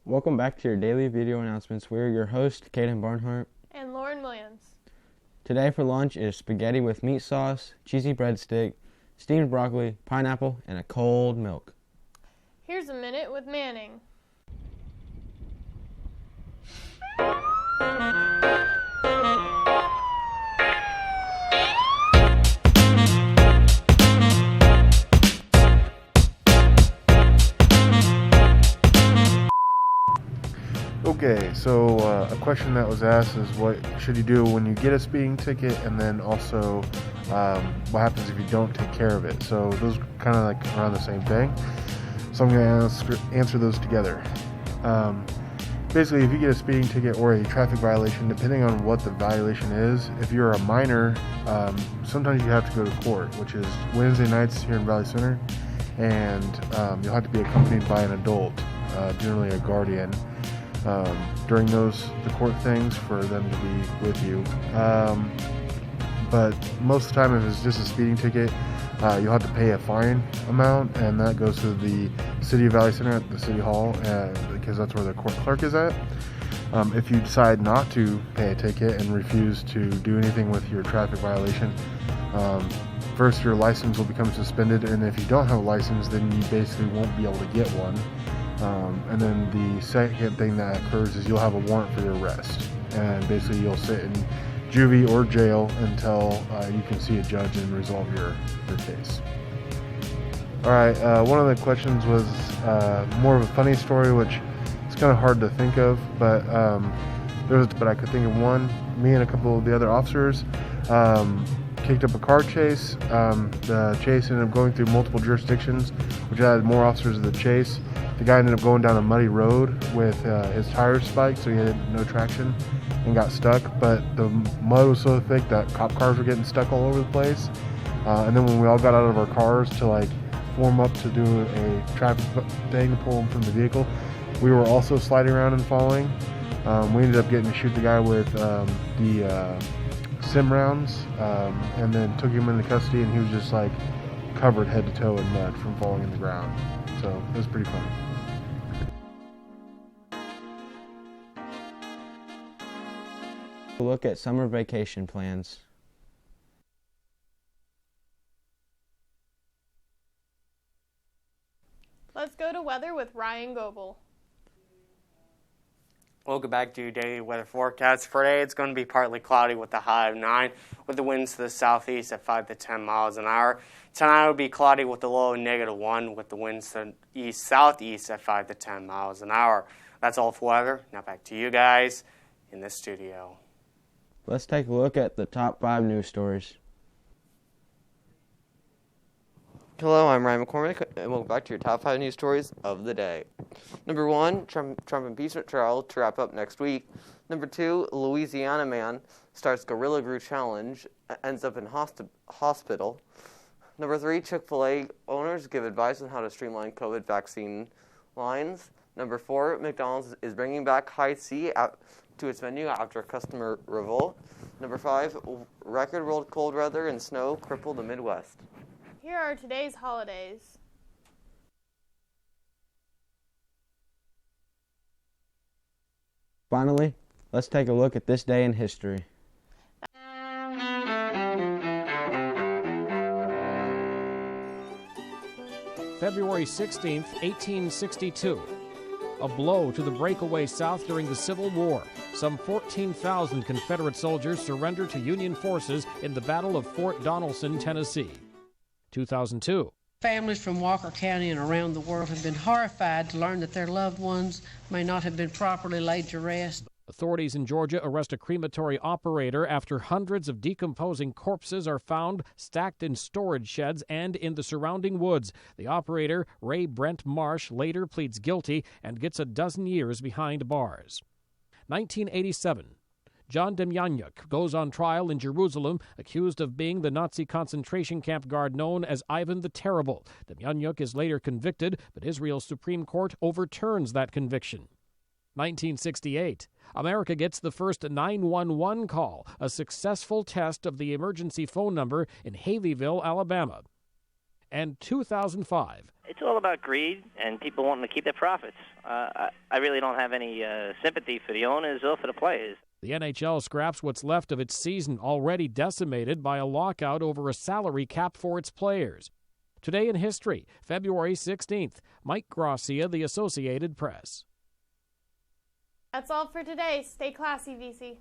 Welcome back to your daily video announcements. We're your hosts, Kaden Barnhart and Lauren Williams. Today for lunch is spaghetti with meat sauce, cheesy breadstick, steamed broccoli, pineapple, and a cold milk. Here's a minute with Manning. Okay, so a question that was asked is what should you do when you get a speeding ticket, and then also what happens if you don't take care of it. So those kind of like around the same thing. So I'm going to answer those together. Basically, if you get a speeding ticket or a traffic violation, depending on what the violation is, if you're a minor, sometimes you have to go to court, which is Wednesday nights here in Valley Center, and you'll have to be accompanied by an adult, generally a guardian, during the court things for them to be with you. But most of the time, if it's just a speeding ticket, you'll have to pay a fine amount, and that goes to the City of Valley Center at the City Hall, because that's where the court clerk is at. If you decide not to pay a ticket and refuse to do anything with your traffic violation, first your license will become suspended, and if you don't have a license, then you basically won't be able to get one. And then the second thing that occurs is you'll have a warrant for your arrest, and basically you'll sit in juvie or jail until you can see a judge and resolve your case. Alright, one of the questions was more of a funny story, which is kind of hard to think of, but I could think of one. Me and a couple of the other officers kicked up a car chase. The chase ended up going through multiple jurisdictions, which added more officers to the chase. The guy ended up going down a muddy road with his tires spiked, so he had no traction and got stuck. But the mud was so thick that cop cars were getting stuck all over the place. And then when we all got out of our cars to form up to do a traffic thing to pull him from the vehicle, we were also sliding around and falling. We ended up getting to shoot the guy with the sim rounds, and then took him into custody, and he was just covered head to toe in mud from falling in the ground. So it was pretty funny. Look at summer vacation plans. Let's go to weather with Ryan Goebel. Welcome back to your daily weather forecast. For today, it's going to be partly cloudy with a high of 9, with the winds to the southeast at 5 to 10 miles an hour. Tonight will be cloudy with a low of -1, with the winds to east-southeast at 5 to 10 miles an hour. That's all for weather. Now back to you guys in the studio. Let's take a look at the top 5 news stories. Hello, I'm Ryan McCormick, and welcome back to your top 5 news stories of the day. Number 1, Trump impeachment trial to wrap up next week. Number 2, Louisiana man starts Gorilla Glue challenge, ends up in hospital. Number 3, Chick-fil-A owners give advice on how to streamline COVID vaccine lines. Number 4, McDonald's is bringing back high C to its menu after customer revolt. Number 5, record world cold weather and snow cripple the Midwest. Here are today's holidays. Finally, let's take a look at this day in history. February 16th, 1862. A blow to the breakaway South during the Civil War. Some 14,000 Confederate soldiers surrendered to Union forces in the Battle of Fort Donelson, Tennessee. 2002. Families from Walker County and around the world have been horrified to learn that their loved ones may not have been properly laid to rest. Authorities in Georgia arrest a crematory operator after hundreds of decomposing corpses are found stacked in storage sheds and in the surrounding woods. The operator, Ray Brent Marsh, later pleads guilty and gets a dozen years behind bars. 1987. John Demjanjuk goes on trial in Jerusalem, accused of being the Nazi concentration camp guard known as Ivan the Terrible. Demjanjuk is later convicted, but Israel's Supreme Court overturns that conviction. 1968. America gets the first 911 call, a successful test of the emergency phone number in Haleyville, Alabama. and 2005. It's all about greed and people wanting to keep their profits. I really don't have any sympathy for the owners or for the players. The NHL scraps what's left of its season, already decimated by a lockout over a salary cap for its players. Today in history, February 16th. Mike Gracia, The Associated Press. That's all for today. Stay classy, VC.